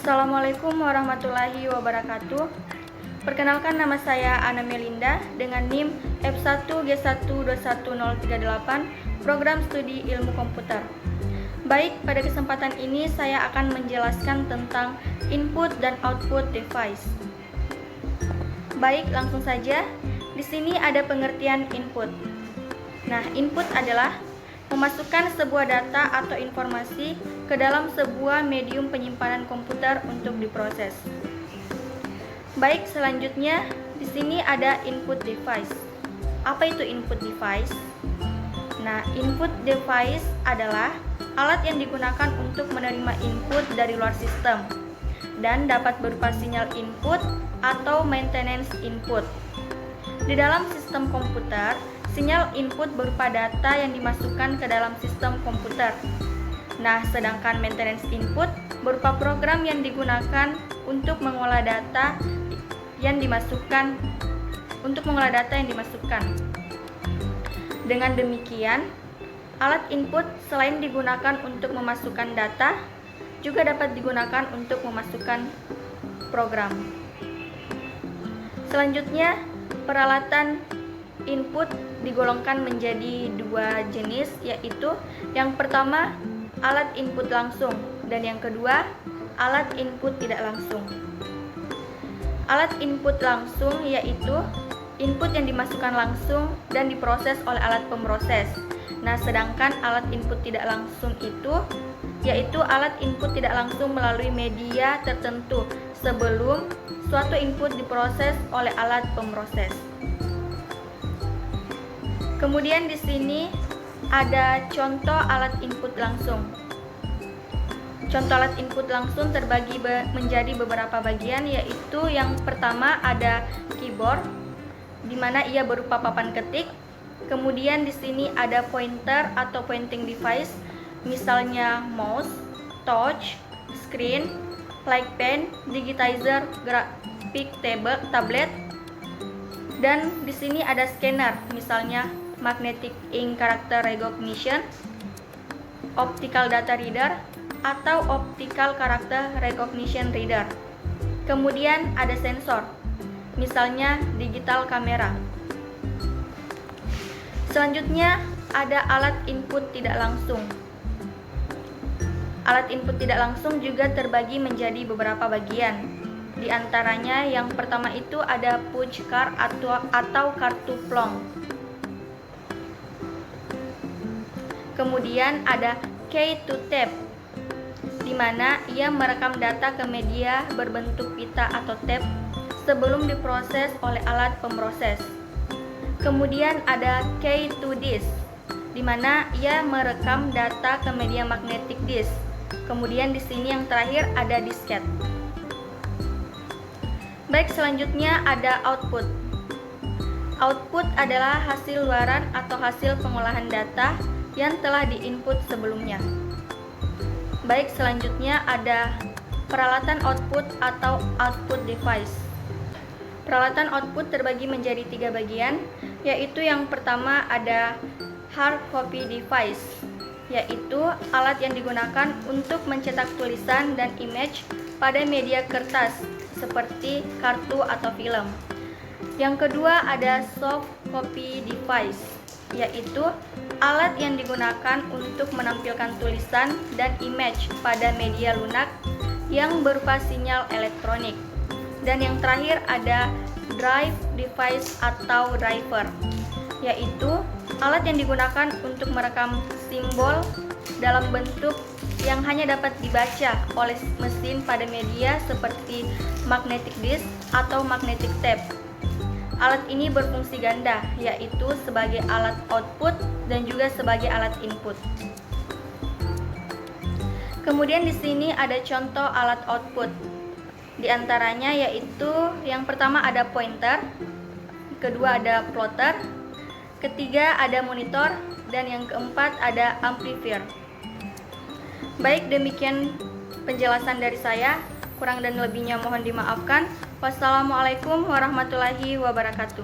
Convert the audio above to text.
Assalamualaikum warahmatullahi wabarakatuh. Perkenalkan, nama saya Ana Melinda dengan NIM F1G1211038, Program Studi Ilmu Komputer. Baik, pada kesempatan ini saya akan menjelaskan tentang input dan output device. Baik, langsung saja. Di sini ada pengertian input. Nah, input adalah memasukkan sebuah data atau informasi ke dalam sebuah medium penyimpanan komputer untuk diproses. Baik, selanjutnya di sini ada input device. Apa itu input device? Nah, input device adalah alat yang digunakan untuk menerima input dari luar sistem dan dapat berupa sinyal input atau maintenance input. Di dalam sistem komputer, sinyal input berupa data yang dimasukkan ke dalam sistem komputer. Nah, sedangkan maintenance input berupa program yang digunakan untuk mengolah data yang dimasukkan. Dengan demikian, alat input selain digunakan untuk memasukkan data, juga dapat digunakan untuk memasukkan program. Selanjutnya, peralatan input digolongkan menjadi dua jenis, yaitu yang pertama alat input langsung dan yang kedua alat input tidak langsung. Alat input langsung yaitu input yang dimasukkan langsung dan diproses oleh alat pemroses. Nah, sedangkan alat input tidak langsung itu yaitu alat input tidak langsung melalui media tertentu sebelum suatu input diproses oleh alat pemroses. Kemudian di sini ada contoh alat input langsung. Contoh alat input langsung terbagi menjadi beberapa bagian, yaitu yang pertama ada keyboard, di mana ia berupa papan ketik. Kemudian di sini ada pointer atau pointing device, misalnya mouse, touch, screen, like pen, digitizer, graphic tablet. Dan di sini ada scanner, misalnya magnetic ink character recognition, optical data reader, atau optical character recognition reader. Kemudian ada sensor, misalnya digital camera. Selanjutnya ada alat input tidak langsung. Alat input tidak langsung juga terbagi menjadi beberapa bagian. Di antaranya yang pertama itu ada punch card atau kartu plong. Kemudian ada key to tape, di mana ia merekam data ke media berbentuk pita atau tape sebelum diproses oleh alat pemroses. Kemudian ada key to disk, di mana ia merekam data ke media magnetic disk. Kemudian di sini yang terakhir ada disket. Baik, selanjutnya ada output. Output adalah hasil luaran atau hasil pengolahan data yang telah diinput sebelumnya. Baik, selanjutnya ada peralatan output atau output device. Peralatan output terbagi menjadi tiga bagian, yaitu yang pertama ada hard copy device, yaitu alat yang digunakan untuk mencetak tulisan dan image pada media kertas seperti kartu atau film. Yang kedua ada soft copy device, yaitu alat yang digunakan untuk menampilkan tulisan dan image pada media lunak yang berupa sinyal elektronik. Dan yang terakhir ada drive device atau driver, yaitu alat yang digunakan untuk merekam simbol dalam bentuk yang hanya dapat dibaca oleh mesin pada media seperti magnetic disk atau magnetic tape. Alat ini berfungsi ganda, yaitu sebagai alat output dan juga sebagai alat input. Kemudian di sini ada contoh alat output. Di antaranya yaitu yang pertama ada pointer, kedua ada plotter, ketiga ada monitor, dan yang keempat ada amplifier. Baik, demikian penjelasan dari saya. Kurang dan lebihnya mohon dimaafkan. Wassalamualaikum warahmatullahi wabarakatuh.